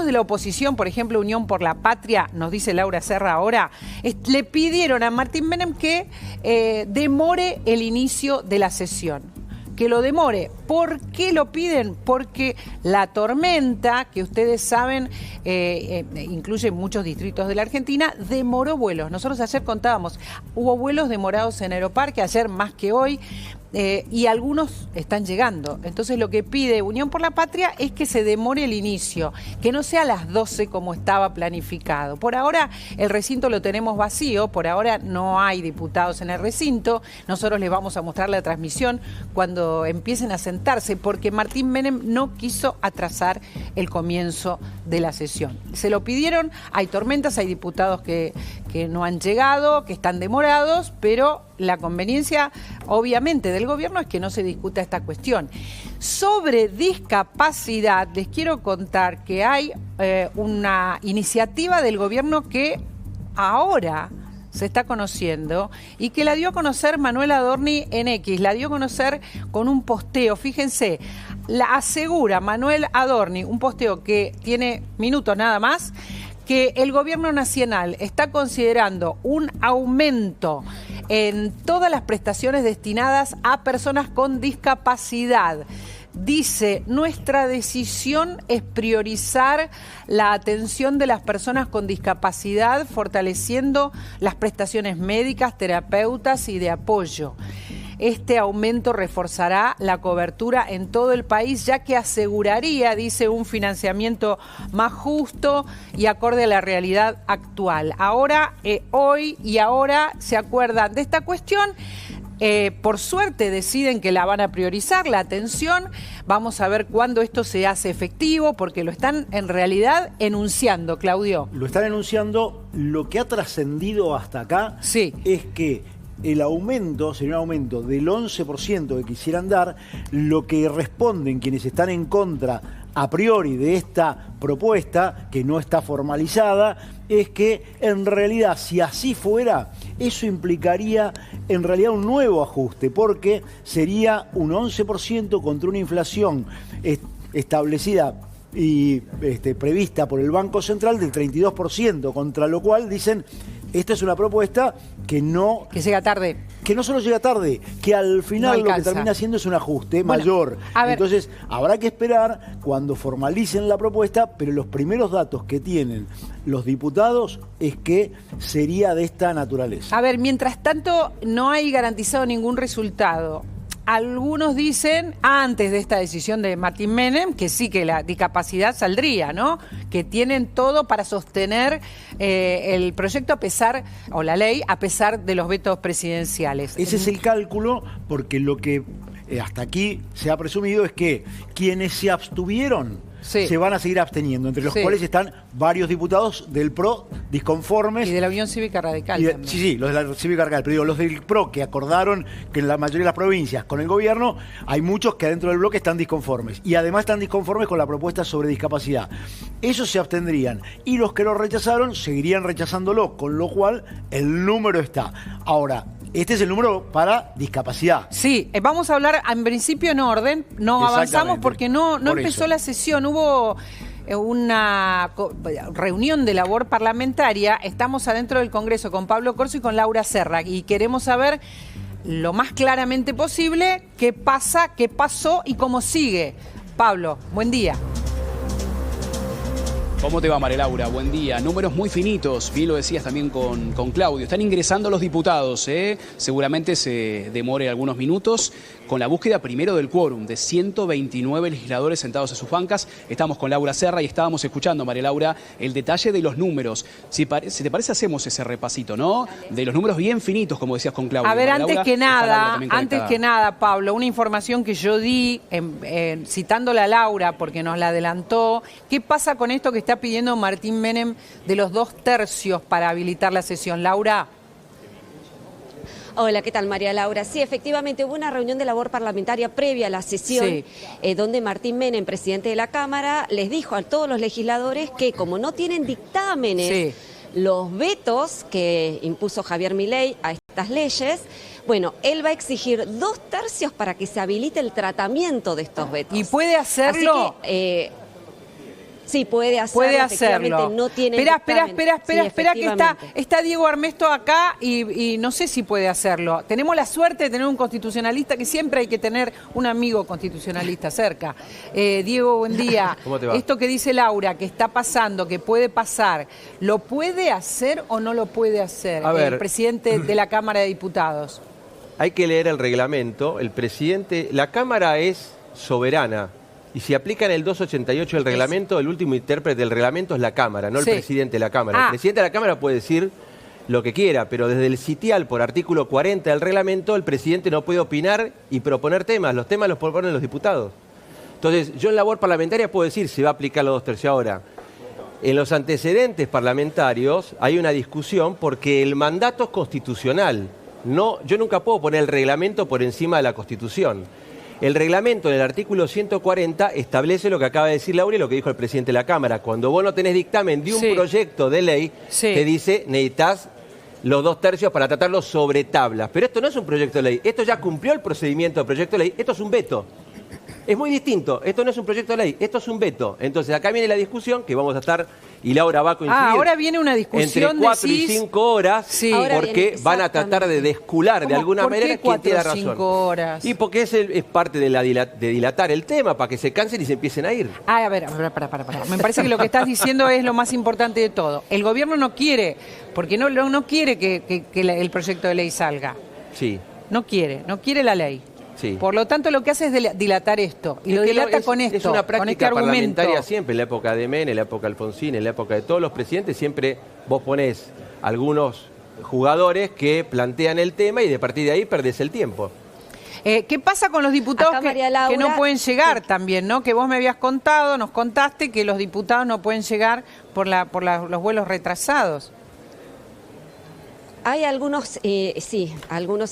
algunos de la oposición, por ejemplo, Unión por la Patria, nos dice Laura Serra ahora, le pidieron a Martín Menem que demore el inicio de la sesión. Que lo demore. ¿Por qué lo piden? Porque la tormenta, que ustedes saben, incluye muchos distritos de la Argentina, demoró vuelos. Nosotros ayer contábamos, hubo vuelos demorados en Aeroparque, ayer más que hoy, y algunos están llegando. Entonces lo que pide Unión por la Patria es que se demore el inicio, que no sea a las 12 como estaba planificado. Por ahora el recinto lo tenemos vacío, por ahora no hay diputados en el recinto. Nosotros les vamos a mostrar la transmisión cuando empiecen a sentarse, porque Martín Menem no quiso atrasar el comienzo de la sesión. Se lo pidieron, hay tormentas, hay diputados que no han llegado, que están demorados, pero la conveniencia, obviamente, del gobierno es que no se discuta esta cuestión. Sobre discapacidad, les quiero contar que hay una iniciativa del gobierno que ahora se está conociendo y que la dio a conocer Manuel Adorni en X, la dio a conocer con un posteo. Fíjense, la asegura Manuel Adorni, un posteo que tiene minutos nada más, que el gobierno nacional está considerando un aumento en todas las prestaciones destinadas a personas con discapacidad. Dice, nuestra decisión es priorizar la atención de las personas con discapacidad, fortaleciendo las prestaciones médicas, terapeutas y de apoyo. Este aumento reforzará la cobertura en todo el país, ya que aseguraría, dice, un financiamiento más justo y acorde a la realidad actual. Ahora, hoy y ahora se acuerdan de esta cuestión. Por suerte deciden que la van a priorizar, la atención. Vamos a ver cuándo esto se hace efectivo, porque lo están en realidad enunciando, Claudio. Lo están enunciando. Lo que ha trascendido hasta acá es que el aumento sería un aumento del 11% que quisieran dar. Lo que responden quienes están en contra a priori de esta propuesta, que no está formalizada, es que en realidad, si así fuera, eso implicaría en realidad un nuevo ajuste, porque sería un 11% contra una inflación establecida y prevista por el Banco Central del 32%, contra lo cual dicen, esta es una propuesta que no... Que llega tarde. Que no solo llega tarde, que al final no lo que termina haciendo es un ajuste mayor. Entonces, habrá que esperar cuando formalicen la propuesta, pero los primeros datos que tienen los diputados es que sería de esta naturaleza. A ver, mientras tanto, no hay garantizado ningún resultado. Algunos dicen, antes de esta decisión de Martín Menem, que sí, que la discapacidad saldría, ¿no? Que tienen todo para sostener el proyecto a pesar, o la ley, a pesar de los vetos presidenciales. Ese es el cálculo, porque lo que hasta aquí se ha presumido es que quienes se abstuvieron se van a seguir absteniendo, entre los cuales están varios diputados del PRO disconformes. Y de la Unión Cívica Radical también. Sí, los de la Cívica Radical, pero digo, los del PRO que acordaron que en la mayoría de las provincias con el gobierno, hay muchos que adentro del bloque están disconformes. Y además están disconformes con la propuesta sobre discapacidad. Esos se abstendrían. Y los que lo rechazaron seguirían rechazándolo, con lo cual el número está. Ahora, este es el número para discapacidad. Sí, vamos a hablar en principio en orden, no avanzamos porque no empezó la sesión, hubo una reunión de labor parlamentaria, estamos adentro del Congreso con Pablo Corso y con Laura Serra y queremos saber lo más claramente posible qué pasa, qué pasó y cómo sigue. Pablo, buen día. ¿Cómo te va, María Laura? Buen día. Números muy finitos, bien lo decías también con Claudio. Están ingresando los diputados, seguramente se demore algunos minutos, con la búsqueda primero del quórum, de 129 legisladores sentados en sus bancas. Estamos con Laura Serra y estábamos escuchando, María Laura, el detalle de los números. Si te parece, hacemos ese repasito, ¿no? De los números bien finitos, como decías con Claudio. A ver, María antes que nada, Pablo, una información que yo di, citándola a Laura, porque nos la adelantó. ¿Qué pasa con esto que está pidiendo Martín Menem de los 2/3 para habilitar la sesión? Laura. Hola, ¿qué tal, María Laura? Sí, efectivamente hubo una reunión de labor parlamentaria previa a la sesión, donde Martín Menem, presidente de la Cámara, les dijo a todos los legisladores que como no tienen dictámenes, los vetos que impuso Javier Milei a estas leyes, bueno, él va a exigir 2/3 para que se habilite el tratamiento de estos vetos. ¿Y puede hacerlo? Así que, Sí, puede hacerlo. Puede hacerlo. No tiene Espera, que está Diego Armesto acá y no sé si puede hacerlo. Tenemos la suerte de tener un constitucionalista, que siempre hay que tener un amigo constitucionalista cerca. Diego, buen día. ¿Cómo te va? Esto que dice Laura, que está pasando, que puede pasar, ¿lo puede hacer o no lo puede hacer el presidente de la Cámara de Diputados? Hay que leer el reglamento. El presidente, la Cámara es soberana. Y si aplican el 288 del reglamento, el último intérprete del reglamento es la Cámara, no el presidente de la Cámara. El presidente de la Cámara puede decir lo que quiera, pero desde el sitial, por artículo 40 del reglamento, el presidente no puede opinar y proponer temas. Los temas los proponen los diputados. Entonces, yo en labor parlamentaria puedo decir si va a aplicar los 2 tercios ahora. En los antecedentes parlamentarios hay una discusión porque el mandato es constitucional. No, yo nunca puedo poner el reglamento por encima de la Constitución. El reglamento en el artículo 140 establece lo que acaba de decir Laura y lo que dijo el presidente de la Cámara. Cuando vos no tenés dictamen de un proyecto de ley, te dice necesitas los 2 tercios para tratarlo sobre tablas. Pero esto no es un proyecto de ley. Esto ya cumplió el procedimiento de proyecto de ley. Esto es un veto. Es muy distinto. Esto no es un proyecto de ley. Esto es un veto. Entonces acá viene la discusión que vamos a estar, y Laura va a coincidir. Ahora viene una discusión entre 4 y 5 horas, porque van a tratar de descular de alguna manera quién tiene razón. 5 horas? Y porque es parte de dilatar el tema, para que se cansen y se empiecen a ir. A ver, para. Me parece que lo que estás diciendo es lo más importante de todo. El gobierno no quiere, porque no quiere que el proyecto de ley salga. Sí. No quiere la ley. Sí. Por lo tanto, lo que hace es dilatar esto. Y lo dilata con esto. Es una práctica con este argumento parlamentaria siempre, en la época de Menem, en la época de Alfonsín, en la época de todos los presidentes, siempre vos ponés algunos jugadores que plantean el tema y de partir de ahí perdés el tiempo. ¿Qué pasa con los diputados que no pueden llegar también, ¿no? Que vos me habías contado, nos contaste que los diputados no pueden llegar por los vuelos retrasados. Hay algunos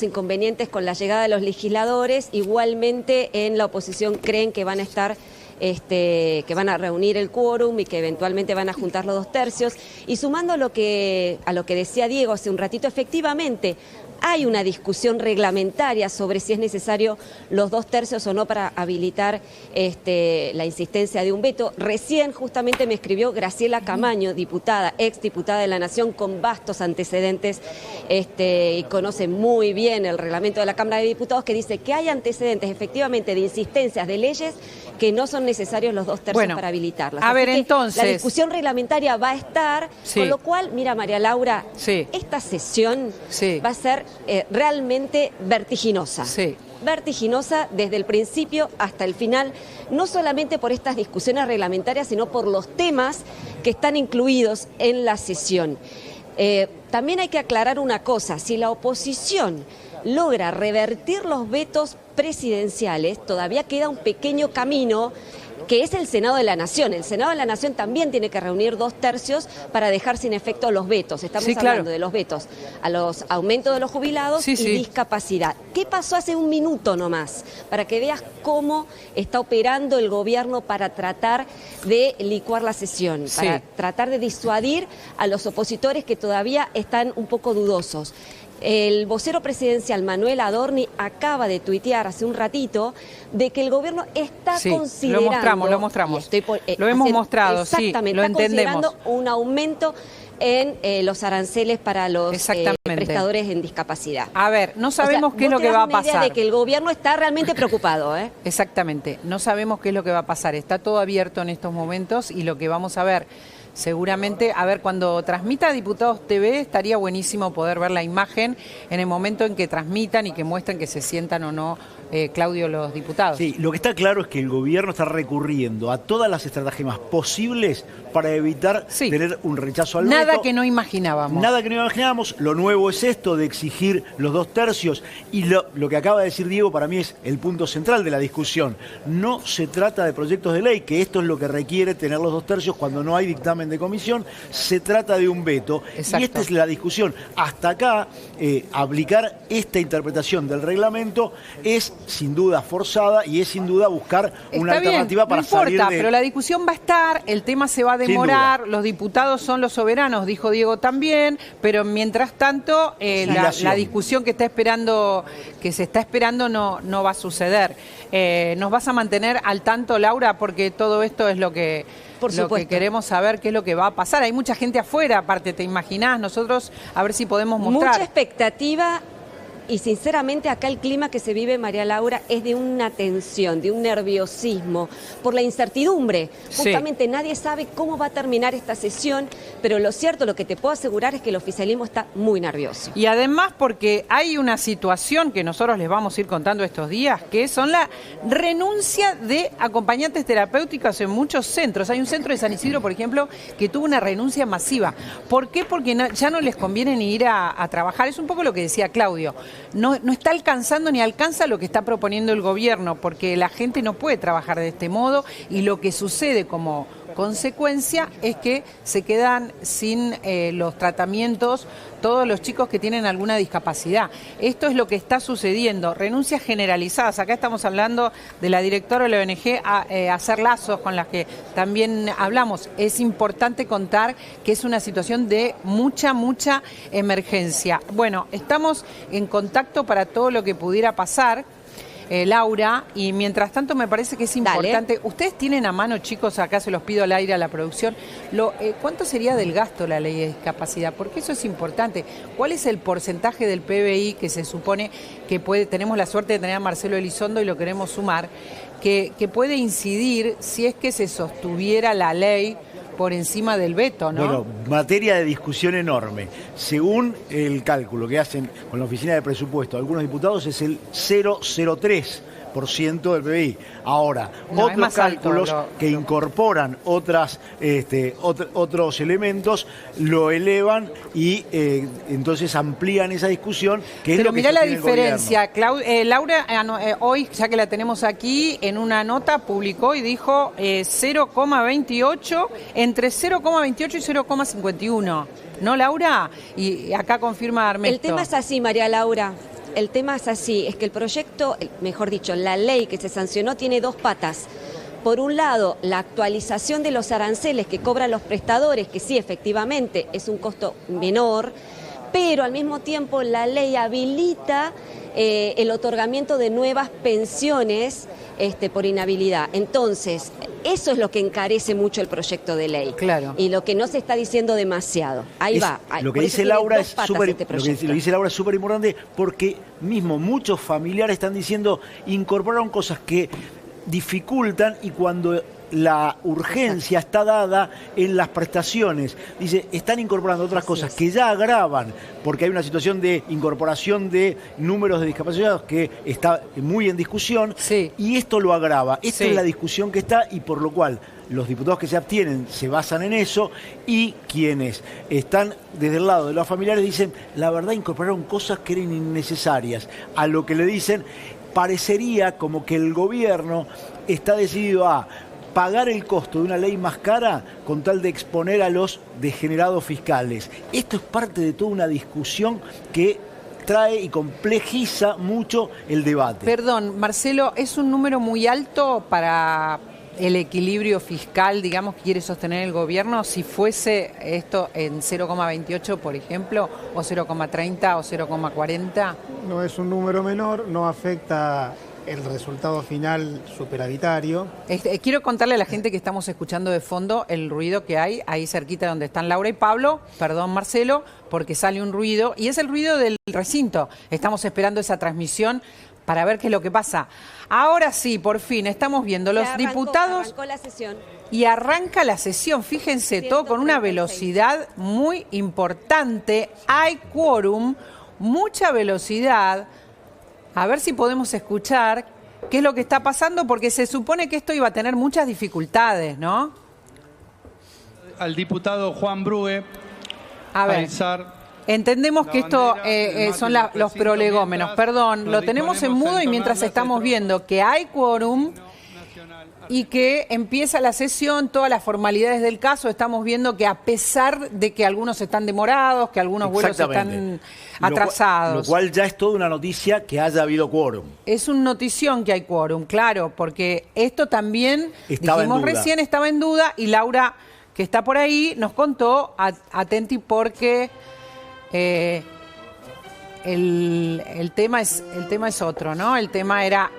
inconvenientes con la llegada de los legisladores. Igualmente en la oposición creen que van a estar, que van a reunir el quórum y que eventualmente van a juntar los 2 tercios. Y sumando a lo que decía Diego hace un ratito, efectivamente hay una discusión reglamentaria sobre si es necesario los 2 tercios o no para habilitar la insistencia de un veto. Recién justamente me escribió Graciela Camaño, diputada, exdiputada de la Nación, con vastos antecedentes y conoce muy bien el reglamento de la Cámara de Diputados, que dice que hay antecedentes efectivamente de insistencias de leyes que no son necesarios los 2 tercios para habilitarlas. A ver, entonces la discusión reglamentaria va a estar, con lo cual, mira, María Laura, esta sesión va a ser realmente vertiginosa. Vertiginosa desde el principio hasta el final, no solamente por estas discusiones reglamentarias, sino por los temas que están incluidos en la sesión. También hay que aclarar una cosa: si la oposición logra revertir los vetos presidenciales, todavía queda un pequeño camino, que es el Senado de la Nación. El Senado de la Nación también tiene que reunir 2 tercios para dejar sin efecto los vetos. Estamos hablando de los vetos a los aumentos de los jubilados y discapacidad. ¿Qué pasó hace un minuto nomás? Para que veas cómo está operando el gobierno para tratar de licuar la sesión, para tratar de disuadir a los opositores que todavía están un poco dudosos. El vocero presidencial Manuel Adorni acaba de tuitear hace un ratito de que el gobierno está considerando... Lo mostramos. Lo hemos mostrado, exactamente, lo entendemos. Está considerando un aumento en los aranceles para los prestadores en discapacidad. A ver, no sabemos qué es lo que va a pasar. Idea de que el gobierno está realmente preocupado, Exactamente, no sabemos qué es lo que va a pasar. Está todo abierto en estos momentos y lo que vamos a ver... Seguramente, a ver, cuando transmita Diputados TV estaría buenísimo poder ver la imagen en el momento en que transmitan y que muestren que se sientan o no, Claudio, los diputados. Sí, lo que está claro es que el gobierno está recurriendo a todas las estratagemas posibles para evitar tener un rechazo al veto. Nada que no imaginábamos. Nada que no imaginábamos. Lo nuevo es esto de exigir los 2 tercios. Y lo que acaba de decir Diego para mí es el punto central de la discusión. No se trata de proyectos de ley, que esto es lo que requiere tener los 2 tercios cuando no hay dictamen de comisión. Se trata de un veto. Exacto. Y esta es la discusión. Hasta acá, aplicar esta interpretación del reglamento es sin duda forzada y es sin duda buscar una alternativa para salir de... pero la discusión va a estar, el tema se va a demorar, los diputados son los soberanos, dijo Diego también, pero mientras tanto la discusión que se está esperando no va a suceder. ¿Nos vas a mantener al tanto, Laura? Porque todo esto es lo que queremos saber, qué es lo que va a pasar. Hay mucha gente afuera, aparte, ¿te imaginás? Nosotros a ver si podemos mostrar. Mucha expectativa. Y sinceramente acá el clima que se vive, María Laura, es de una tensión, de un nerviosismo, por la incertidumbre. Justamente nadie sabe cómo va a terminar esta sesión, pero lo cierto, lo que te puedo asegurar es que el oficialismo está muy nervioso. Y además porque hay una situación que nosotros les vamos a ir contando estos días, que son la renuncia de acompañantes terapéuticos en muchos centros. Hay un centro de San Isidro, por ejemplo, que tuvo una renuncia masiva. ¿Por qué? Porque ya no les conviene ni ir a trabajar. Es un poco lo que decía Claudio. No está alcanzando ni alcanza lo que está proponiendo el gobierno, porque la gente no puede trabajar de este modo y lo que sucede como consecuencia es que se quedan sin los tratamientos todos los chicos que tienen alguna discapacidad. Esto es lo que está sucediendo, renuncias generalizadas. Acá estamos hablando de la directora de la ONG Hacer Lazos, con las que también hablamos. Es importante contar que es una situación de mucha emergencia. Bueno, estamos en contacto para todo lo que pudiera pasar. Laura, y mientras tanto me parece que es importante. Dale. Ustedes tienen a mano, chicos, acá se los pido al aire a la producción, ¿cuánto sería del gasto la ley de discapacidad? Porque eso es importante. ¿Cuál es el porcentaje del PBI que se supone que tenemos la suerte de tener a Marcelo Elizondo y lo queremos sumar, que puede incidir si es que se sostuviera la ley por encima del veto, ¿no? Bueno, materia de discusión enorme. Según el cálculo que hacen con la Oficina de Presupuesto algunos diputados, es el 0,03% del PBI. Ahora, otros cálculos que incorporan otros elementos lo elevan y entonces amplían esa discusión. Pero mirá la diferencia. Laura, hoy, ya que la tenemos aquí, en una nota publicó y dijo 0,28, entre 0,28 y 0,51. ¿No, Laura? Y acá confirma Armesto. El tema es así, María Laura. El tema es así, es que el proyecto, mejor dicho, la ley que se sancionó tiene dos patas. Por un lado, la actualización de los aranceles que cobran los prestadores, que sí, efectivamente, es un costo menor, pero al mismo tiempo la ley habilita el otorgamiento de nuevas pensiones por inhabilidad. Entonces, eso es lo que encarece mucho el proyecto de ley. Claro. Y lo que no se está diciendo demasiado. Ahí va. Lo que dice Laura es súper importante, porque mismo muchos familiares están diciendo incorporaron cosas que dificultan, y cuando la urgencia está dada en las prestaciones, dice, están incorporando otras cosas que ya agravan, porque hay una situación de incorporación de números de discapacitados que está muy en discusión, y esto lo agrava. Esta es la discusión que está, y por lo cual los diputados que se abstienen se basan en eso, y quienes están desde el lado de los familiares dicen, la verdad incorporaron cosas que eran innecesarias. A lo que le dicen, parecería como que el gobierno está decidido a pagar el costo de una ley más cara con tal de exponer a los degenerados fiscales. Esto es parte de toda una discusión que trae y complejiza mucho el debate. Perdón, Marcelo, ¿es un número muy alto para el equilibrio fiscal, digamos, que quiere sostener el gobierno? Si fuese esto en 0,28, por ejemplo, o 0,30 o 0,40. No es un número menor, no afecta el resultado final superavitario. Quiero contarle a la gente que estamos escuchando de fondo el ruido que hay ahí cerquita donde están Laura y Pablo, perdón Marcelo, porque sale un ruido, y es el ruido del recinto. Estamos esperando esa transmisión para ver qué es lo que pasa. Ahora sí, por fin, estamos viendo los diputados. Arrancó la sesión. Y arranca la sesión, fíjense, todo con una velocidad muy importante. Hay quórum, mucha velocidad. A ver si podemos escuchar qué es lo que está pasando, porque se supone que esto iba a tener muchas dificultades, ¿no? Al diputado Juan Brugue. A ver, entendemos que esto son los prolegómenos. Perdón, lo tenemos en mudo y mientras estamos viendo que hay quórum y que empieza la sesión, todas las formalidades del caso. Estamos viendo que a pesar de que algunos están demorados, que algunos vuelos están atrasados. Lo cual ya es toda una noticia que haya habido quórum. Es una notición que hay quórum, claro, porque esto también, dijimos recién, estaba en duda, y Laura, que está por ahí, nos contó, atenti porque el tema es otro, ¿no? El tema era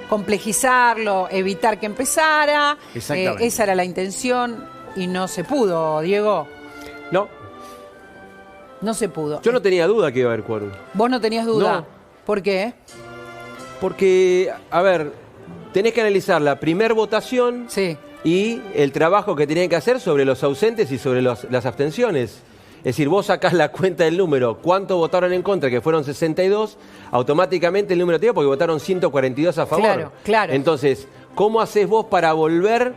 complejizarlo, evitar que empezara. Esa era la intención y no se pudo, Diego. No se pudo. Yo no tenía duda que iba a haber quórum. ¿Vos no tenías duda? No. ¿Por qué? Porque, a ver, tenés que analizar la primer votación y el trabajo que tenían que hacer sobre los ausentes y sobre las abstenciones. Es decir, vos sacás la cuenta del número, cuánto votaron en contra, que fueron 62, automáticamente el número te dio porque votaron 142 a favor. Claro. Entonces, ¿cómo haces vos para volver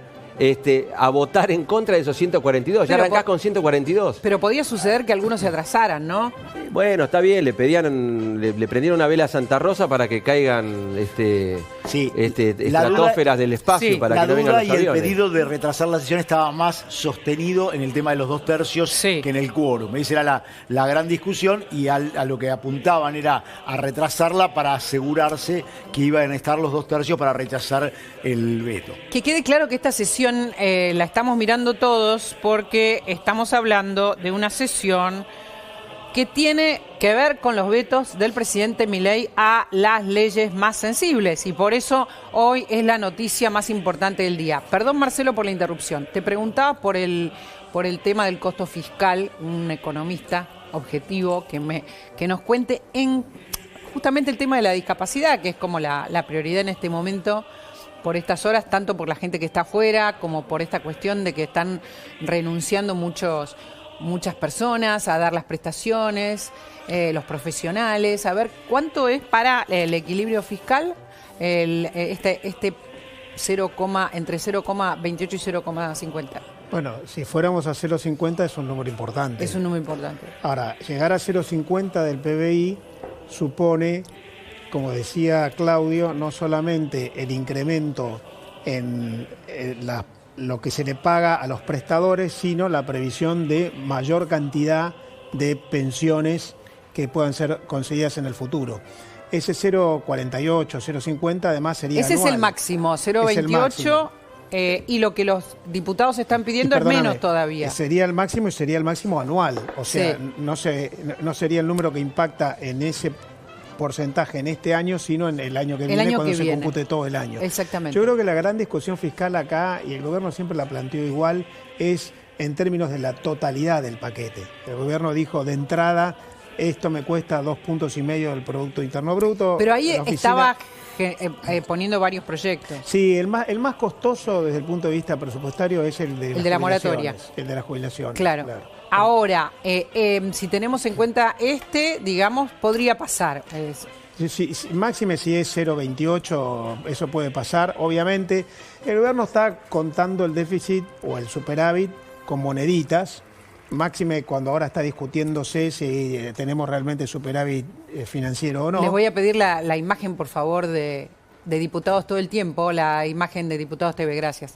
a votar en contra de esos 142? Ya arrancás con 142. Pero podía suceder que algunos se atrasaran, ¿no? Bueno, está bien, le prendieron una vela a Santa Rosa para que caigan estratosferas del espacio para que no vengan los aviones. El pedido de retrasar la sesión estaba más sostenido en el tema de los 2 tercios que en el quórum. Esa era la gran discusión, y a lo que apuntaban era a retrasarla para asegurarse que iban a estar los 2 tercios para rechazar el veto. Que quede claro que esta sesión la estamos mirando todos porque estamos hablando de una sesión que tiene que ver con los vetos del presidente Milei a las leyes más sensibles, y por eso hoy es la noticia más importante del día. Perdón, Marcelo, por la interrupción. Te preguntaba por el tema del costo fiscal, un economista objetivo que nos cuente justamente el tema de la discapacidad, que es como la prioridad en este momento por estas horas, tanto por la gente que está afuera como por esta cuestión de que están renunciando muchas personas a dar las prestaciones, los profesionales. A ver, ¿cuánto es para el equilibrio fiscal entre 0,28 y 0,50? Bueno, si fuéramos a 0,50 es un número importante. Es un número importante. Ahora, llegar a 0,50 del PBI supone, como decía Claudio, no solamente el incremento en lo que se le paga a los prestadores, sino la previsión de mayor cantidad de pensiones que puedan ser conseguidas en el futuro. Ese 0,48, 0,50 además sería ese anual. Es el máximo, 0,28, y lo que los diputados están pidiendo es menos todavía. Sería el máximo, y sería el máximo anual. O sea, no sería el número que impacta en ese porcentaje en este año, sino en el año que viene, cuando se compute todo el año. Exactamente. Yo creo que la gran discusión fiscal acá, y el gobierno siempre la planteó igual, es en términos de la totalidad del paquete. El gobierno dijo de entrada, esto me cuesta 2,5 puntos del Producto Interno Bruto. Pero ahí estaba poniendo varios proyectos. Sí, el más costoso desde el punto de vista presupuestario es el de la moratoria. El de las jubilaciones. Claro. Ahora, si tenemos en cuenta digamos, podría pasar. Sí, máxime si es 0,28, eso puede pasar. Obviamente, el gobierno está contando el déficit o el superávit con moneditas. Máxime cuando ahora está discutiéndose si tenemos realmente superávit financiero o no. Les voy a pedir la imagen, por favor, de diputados todo el tiempo, la imagen de Diputados TV, gracias.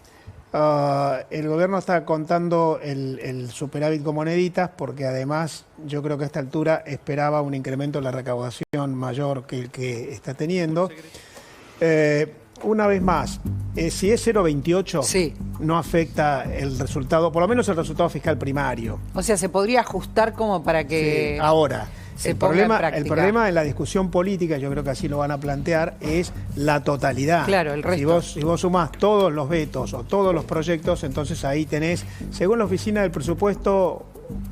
El gobierno está contando el superávit con moneditas porque además yo creo que a esta altura esperaba un incremento en la recaudación mayor que el que está teniendo. Una vez más, si es 0,28 no afecta el resultado, por lo menos el resultado fiscal primario. O sea, se podría ajustar como para que... Ahora, el problema en la discusión política, yo creo que así lo van a plantear, es la totalidad. Claro, el resto. Si vos sumás todos los vetos o todos los proyectos, entonces ahí tenés, según la Oficina del Presupuesto,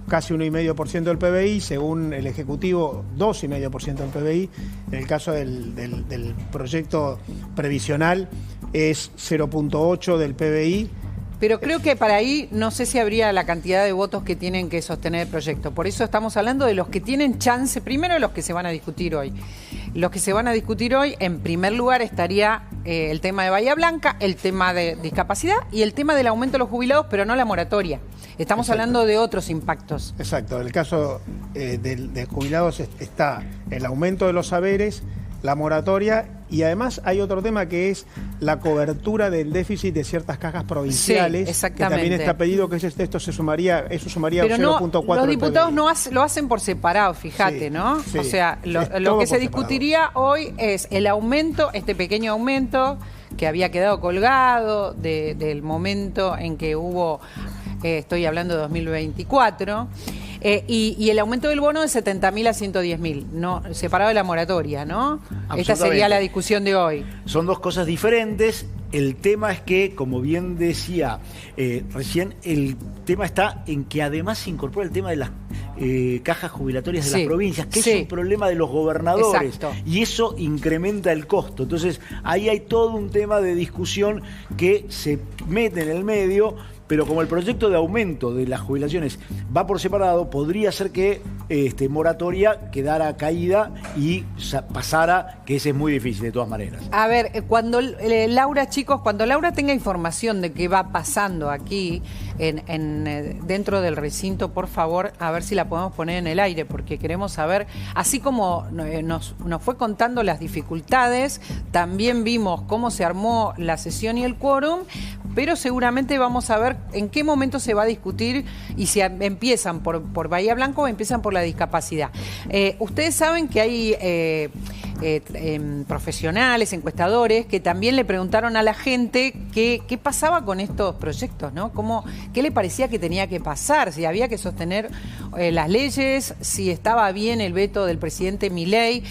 casi 1,5% del PBI, según el Ejecutivo, 2,5% del PBI. En el caso del proyecto previsional es 0,8% del PBI. Pero creo que para ahí no sé si habría la cantidad de votos que tienen que sostener el proyecto. Por eso estamos hablando de los que tienen chance, primero los que se van a discutir hoy. Los que se van a discutir hoy, en primer lugar estaría el tema de Bahía Blanca, el tema de discapacidad y el tema del aumento de los jubilados, pero no la moratoria. Estamos hablando de otros impactos. Exacto, en el caso de jubilados está el aumento de los saberes la moratoria, y además hay otro tema que es la cobertura del déficit de ciertas cajas provinciales, sí, exactamente, que también está pedido, que eso sumaría pero a 0.4. Los diputados lo hacen por separado, fíjate, sí, ¿no? Sí, o sea, lo que se discutiría hoy es el aumento, este pequeño aumento que había quedado colgado del momento en que hubo, estoy hablando de 2024, y el aumento del bono de 70.000 a 110.000, ¿no? Separado de la moratoria, ¿no? Esta sería la discusión de hoy. Son dos cosas diferentes. El tema es que, como bien decía recién, el tema está en que además se incorpora el tema de las cajas jubilatorias de las provincias, que es un problema de los gobernadores. Exacto. Y eso incrementa el costo. Entonces, ahí hay todo un tema de discusión que se mete en el medio. Pero como el proyecto de aumento de las jubilaciones va por separado, podría ser que moratoria quedara caída y pasara, que ese es muy difícil de todas maneras. A ver, cuando Laura tenga información de qué va pasando aquí dentro del recinto, por favor, a ver si la podemos poner en el aire, porque queremos saber, así como nos fue contando las dificultades, también vimos cómo se armó la sesión y el quórum, pero seguramente vamos a ver en qué momento se va a discutir y si empiezan por Bahía Blanca o empiezan por la discapacidad. Ustedes saben que hay profesionales, encuestadores, que también le preguntaron a la gente qué pasaba con estos proyectos, ¿no? ¿Qué le parecía que tenía que pasar? Si había que sostener las leyes, si estaba bien el veto del presidente Milei.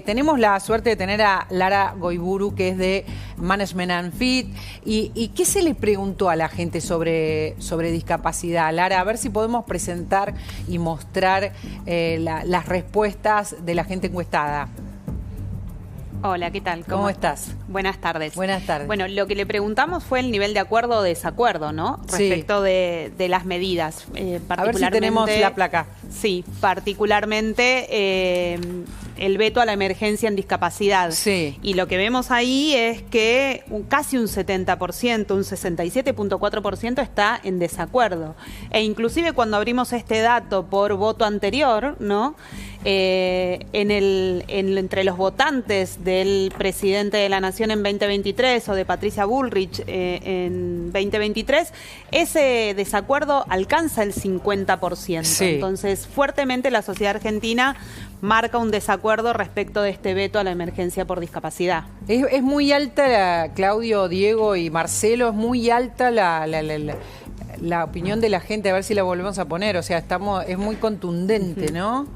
Tenemos la suerte de tener a Lara Goiburu, que es de Management and Fit. ¿Y qué se le preguntó a la gente sobre discapacidad? Lara, a ver si podemos presentar y mostrar las respuestas de la gente encuestada. Hola, ¿qué tal? ¿Cómo estás? Buenas tardes. Buenas tardes. Bueno, lo que le preguntamos fue el nivel de acuerdo o desacuerdo, ¿no? Respecto de las medidas. A ver si tenemos la placa. Sí, particularmente el veto a la emergencia en discapacidad. Sí. Y lo que vemos ahí es que casi un 70%, un 67.4% está en desacuerdo. E inclusive cuando abrimos este dato por voto anterior, ¿no? Entre los votantes del presidente de la Nación en 2023 o de Patricia Bullrich en 2023, ese desacuerdo alcanza el 50%. Sí. Entonces, fuertemente la sociedad argentina marca un desacuerdo respecto de este veto a la emergencia por discapacidad. Es muy alta, Claudio, Diego y Marcelo, es muy alta la opinión de la gente, a ver si la volvemos a poner, o sea, es muy contundente, ¿no?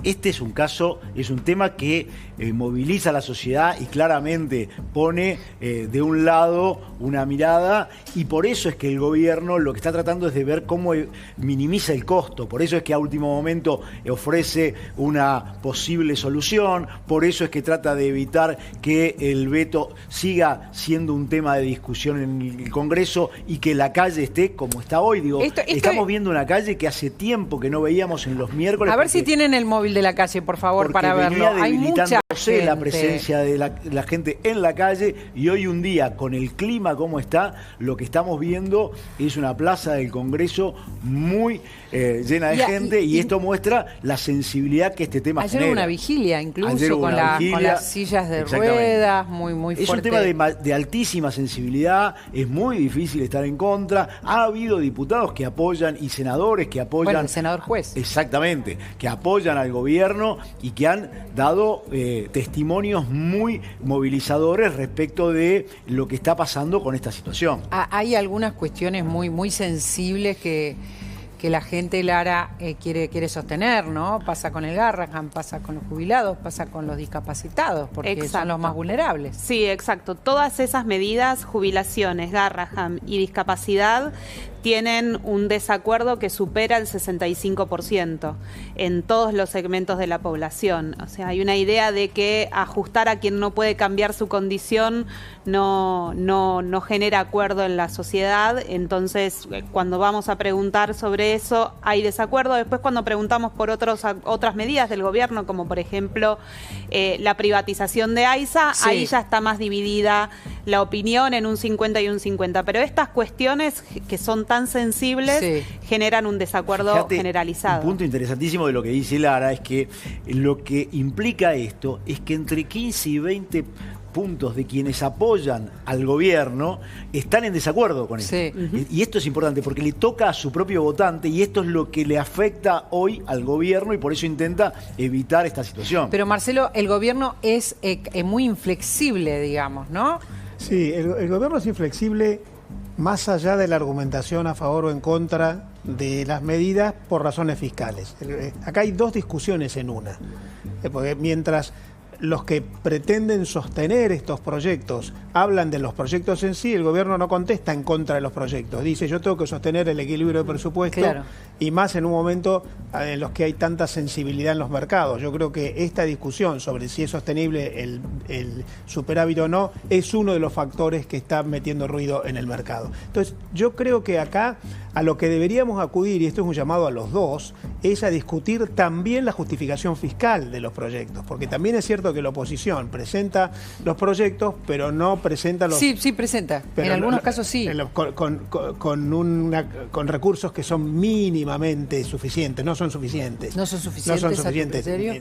Este es un caso, es un tema que moviliza a la sociedad y claramente pone de un lado una mirada, y por eso es que el gobierno lo que está tratando es de ver cómo minimiza el costo, por eso es que a último momento ofrece una posible solución, por eso es que trata de evitar que el veto siga siendo un tema de discusión en el Congreso y que la calle esté como está hoy. Digo, estamos viendo una calle que hace tiempo que no veíamos en los miércoles. A ver si tienen el móvil de la calle, por favor, para verlo. Hay mucha gente. La presencia de la gente en la calle, y hoy un día, con el clima como está, lo que estamos viendo es una plaza del Congreso muy llena de gente, y esto muestra la sensibilidad que este tema genera. Ayer una vigilia, incluso, con las sillas de ruedas, muy fuerte. Es un tema de altísima sensibilidad, es muy difícil estar en contra. Ha habido diputados que apoyan y senadores que apoyan. Bueno, el senador juez. Exactamente, que apoyan al gobierno y que han dado testimonios muy movilizadores respecto de lo que está pasando con esta situación. Hay algunas cuestiones muy sensibles que la gente, Lara, quiere sostener, ¿no? Pasa con el Garrahan, pasa con los jubilados, pasa con los discapacitados, porque son los más vulnerables. Sí, exacto. Todas esas medidas, jubilaciones, Garrahan y discapacidad, tienen un desacuerdo que supera el 65% en todos los segmentos de la población. O sea, hay una idea de que ajustar a quien no puede cambiar su condición no genera acuerdo en la sociedad. Entonces, cuando vamos a preguntar sobre eso, hay desacuerdo. Después, cuando preguntamos por otras medidas del gobierno, como por ejemplo la privatización de AISA, ahí ya está más dividida la opinión en un 50 y un 50, pero estas cuestiones que son tan sensibles generan un desacuerdo generalizado. Un punto interesantísimo de lo que dice Lara es que lo que implica esto es que entre 15 y 20 puntos de quienes apoyan al gobierno están en desacuerdo con esto. Y esto es importante porque le toca a su propio votante y esto es lo que le afecta hoy al gobierno y por eso intenta evitar esta situación. Pero Marcelo, el gobierno es muy inflexible, digamos, ¿no? Sí, el gobierno es inflexible más allá de la argumentación a favor o en contra de las medidas por razones fiscales. Acá hay dos discusiones en una. Porque mientras los que pretenden sostener estos proyectos hablan de los proyectos en sí, el gobierno no contesta en contra de los proyectos. Dice, yo tengo que sostener el equilibrio de presupuesto, y más en un momento en los que hay tanta sensibilidad en los mercados. Yo creo que esta discusión sobre si es sostenible el superávit o no es uno de los factores que está metiendo ruido en el mercado. Entonces, yo creo que acá a lo que deberíamos acudir, y esto es un llamado a los dos, es a discutir también la justificación fiscal de los proyectos, porque también es cierto que la oposición presenta los proyectos, pero no presenta los... Sí, presenta. En algunos casos sí. Con recursos que son mínimamente suficientes, no son suficientes. No son suficientes. ¿En serio?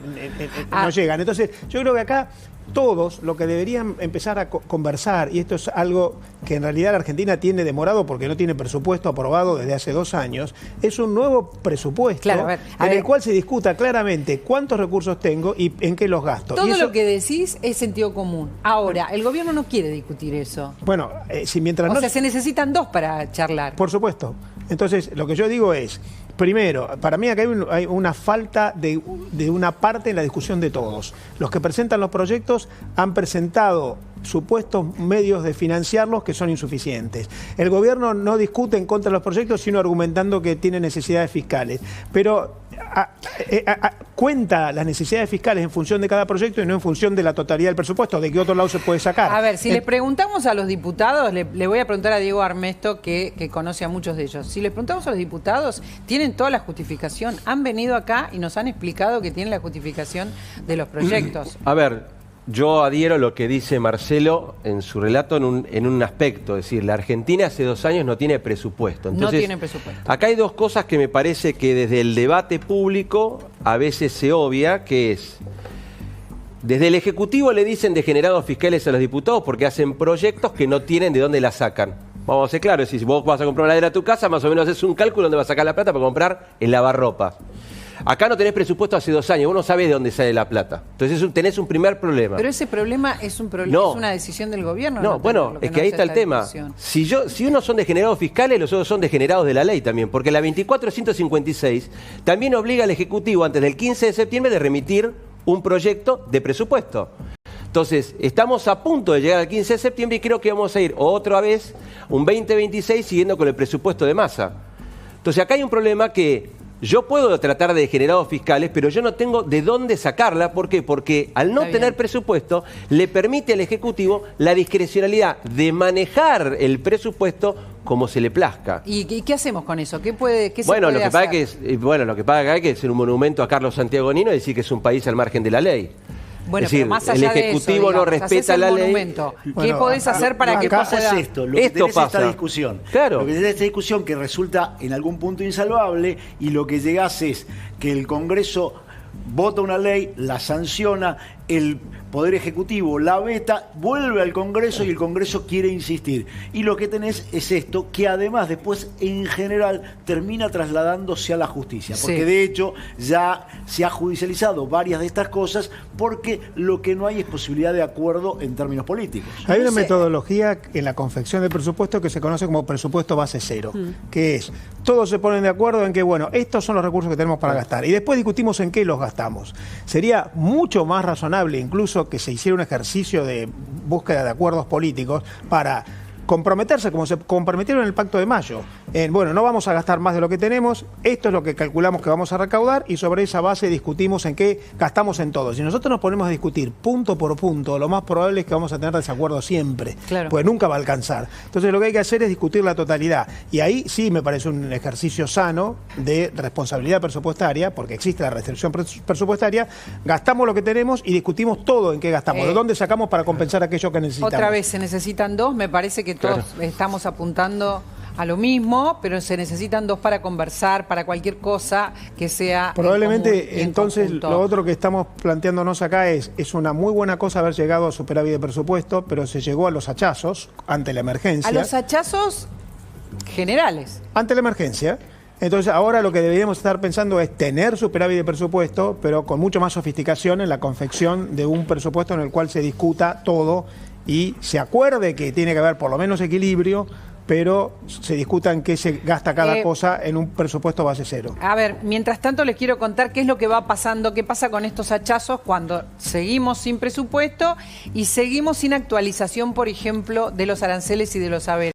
No llegan. Entonces, yo creo que acá todos lo que deberían empezar a conversar, y esto es algo que en realidad la Argentina tiene demorado porque no tiene presupuesto aprobado desde hace 2 años, es un nuevo presupuesto en el cual se discuta claramente cuántos recursos tengo y en qué los gasto. Todo lo que decís es sentido común. Ahora, el gobierno no quiere discutir eso. Bueno, si mientras o sea, se necesitan 2 para charlar. Por supuesto. Entonces, lo que yo digo es, primero, para mí acá hay una falta de una parte en la discusión de todos. Los que presentan los proyectos han presentado supuestos medios de financiarlos que son insuficientes. El gobierno no discute en contra de los proyectos, sino argumentando que tiene necesidades fiscales. Pero cuenta las necesidades fiscales en función de cada proyecto y no en función de la totalidad del presupuesto, de qué otro lado se puede sacar. A ver, si le preguntamos a los diputados, le voy a preguntar a Diego Armesto, que conoce a muchos de ellos. Si le preguntamos a los diputados, tienen toda la justificación. Han venido acá y nos han explicado que tienen la justificación de los proyectos. A ver, yo adhiero a lo que dice Marcelo en su relato en un aspecto, es decir, la Argentina hace 2 años no tiene presupuesto. Entonces, no tiene presupuesto. Acá hay 2 cosas que me parece que desde el debate público a veces se obvia, que es, desde el Ejecutivo le dicen degenerados fiscales a los diputados porque hacen proyectos que no tienen de dónde la sacan. Vamos a ser claros, si vos vas a comprar una heladera a tu casa, más o menos haces un cálculo donde vas a sacar la plata para comprar el lavarropa. Acá no tenés presupuesto hace 2 años, vos no sabés de dónde sale la plata. Entonces tenés un primer problema. Pero ese problema es un problema, es una decisión del gobierno. No, bueno, es que ahí está el tema. Si unos son degenerados fiscales, los otros son degenerados de la ley también, porque la 24.156 también obliga al Ejecutivo antes del 15 de septiembre de remitir un proyecto de presupuesto. Entonces, estamos a punto de llegar al 15 de septiembre y creo que vamos a ir otra vez un 2026 siguiendo con el presupuesto de Massa. Entonces, acá hay un problema que yo puedo tratar de degenerados fiscales, pero yo no tengo de dónde sacarla. ¿Por qué? Porque al no tener presupuesto, le permite al Ejecutivo la discrecionalidad de manejar el presupuesto como se le plazca. ¿Y qué hacemos con eso? ¿Qué se puede hacer? Lo que pasa es que es un monumento a Carlos Santiago Nino y decir que es un país al margen de la ley. Bueno, es decir, pero más allá el Ejecutivo de eso, no respeta la ley. ¿Qué podés hacer para que pasa esto? Lo que tenés pasa. Esta discusión. Claro. Lo que tenés esta discusión que resulta en algún punto insalvable y lo que llegás es que el Congreso vota una ley, la sanciona, el Poder Ejecutivo la veta, vuelve al Congreso y el Congreso quiere insistir. Y lo que tenés es esto, que además después en general termina trasladándose a la justicia. Porque de hecho ya se ha judicializado varias de estas cosas porque lo que no hay es posibilidad de acuerdo en términos políticos. Hay una metodología en la confección del presupuesto que se conoce como presupuesto base cero, que es, todos se ponen de acuerdo en que, bueno, estos son los recursos que tenemos para gastar y después discutimos en qué los gastamos. Sería mucho más razonable incluso que se hiciera un ejercicio de búsqueda de acuerdos políticos para comprometerse, como se comprometieron en el Pacto de Mayo. bueno, no vamos a gastar más de lo que tenemos, esto es lo que calculamos que vamos a recaudar y sobre esa base discutimos en qué gastamos en todo. Si nosotros nos ponemos a discutir punto por punto, lo más probable es que vamos a tener desacuerdo siempre, pues nunca va a alcanzar. Entonces lo que hay que hacer es discutir la totalidad y ahí sí me parece un ejercicio sano de responsabilidad presupuestaria, porque existe la restricción presupuestaria, gastamos lo que tenemos y discutimos todo en qué gastamos, de dónde sacamos para compensar aquello que necesitamos. Otra vez, se necesitan dos, me parece que todos estamos apuntando a lo mismo, pero se necesitan dos para conversar, para cualquier cosa que sea probablemente entonces lo otro que estamos planteándonos acá es una muy buena cosa haber llegado a superávit de presupuesto, pero se llegó a los hachazos ante la emergencia. A los hachazos generales. Ante la emergencia. Entonces ahora lo que deberíamos estar pensando es tener superávit de presupuesto, pero con mucho más sofisticación en la confección de un presupuesto en el cual se discuta todo y se acuerde que tiene que haber por lo menos equilibrio, pero se discuta en qué se gasta cada cosa en un presupuesto base cero. A ver, mientras tanto les quiero contar qué es lo que va pasando, qué pasa con estos hachazos cuando seguimos sin presupuesto y seguimos sin actualización, por ejemplo, de los aranceles y de los haberes.